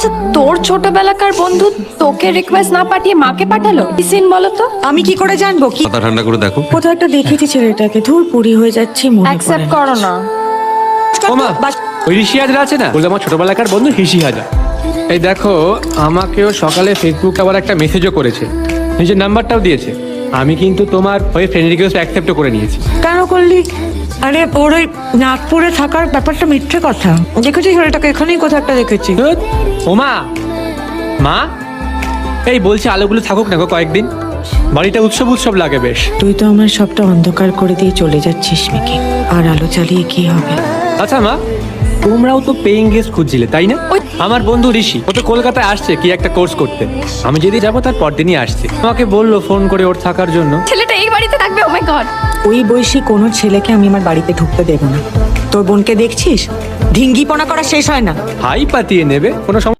আচ্ছা তোর ছোটবেলাকার বন্ধু তোকে রিকোয়েস্ট না পাঠিয়ে মাকে পাঠালো কি সিন বলো তো? আমি কি করে জানবো? কি মাথা ঠান্ডা করে দেখো। কোথাও একটা দেখেছি ছেলেটাকে, ধুর পুরি হয়ে যাচ্ছি, মনে পড়ে অ্যাকসেপ্ট না। করো না। ওমা ওই ঋষি হাজরা আছে না, বলতে আমার ছোটবেলাকার বন্ধু ঋষি হাজরা। এই দেখো আমাকেও সকালে ফেসবুক আবার একটা মেসেজও করেছে, নিজের নাম্বারটাও দিয়েছে। আমি কিন্তু তোমার ওই ফ্রেন্ড রিকোয়েস্ট অ্যাকসেপ্টও করে নিয়েছি। কেন করলি? আরে ওর ওই নাগপুরে থাকার ব্যাপারটা মিথ্যে কথা। দেখেছি ছেলেটাকে, এখানেই কোথাও একটা দেখেছি। ধুৎ, ওমা মা এই বলছি আলোগুলো থাকুক না গো কয়েকদিন, বাড়িটা উৎসব উৎসব লাগে বেশ। তুই তো আমার সবটা অন্ধকার করে দিয়ে চলে যাচ্ছিস মিকি, আর আলো চালিয়ে কি হবে? আচ্ছা মা, তোমরাও তো পেইং গেস্ট খুঁজছিলে তাই না? আমার বন্ধু ঋষি ও তো কলকাতায় আসছে কি একটা কোর্স করতে, আমি যেদিন যাবো তার পরদিনই আসছে। আমাকে বললো ফোন করে ওর থাকার জন্য। ছেলেটা এই বাড়িতে থাকবে? ও মাই গড। ওই বয়সী কোনো ছেলেকে আমি আমার বাড়িতে ঢুকতে দেবো না। তোর বোনকে দেখছিস, ঢিঙ্গিপনা করা শেষ হয় না। হাই পাতিয়ে নেবে কোনো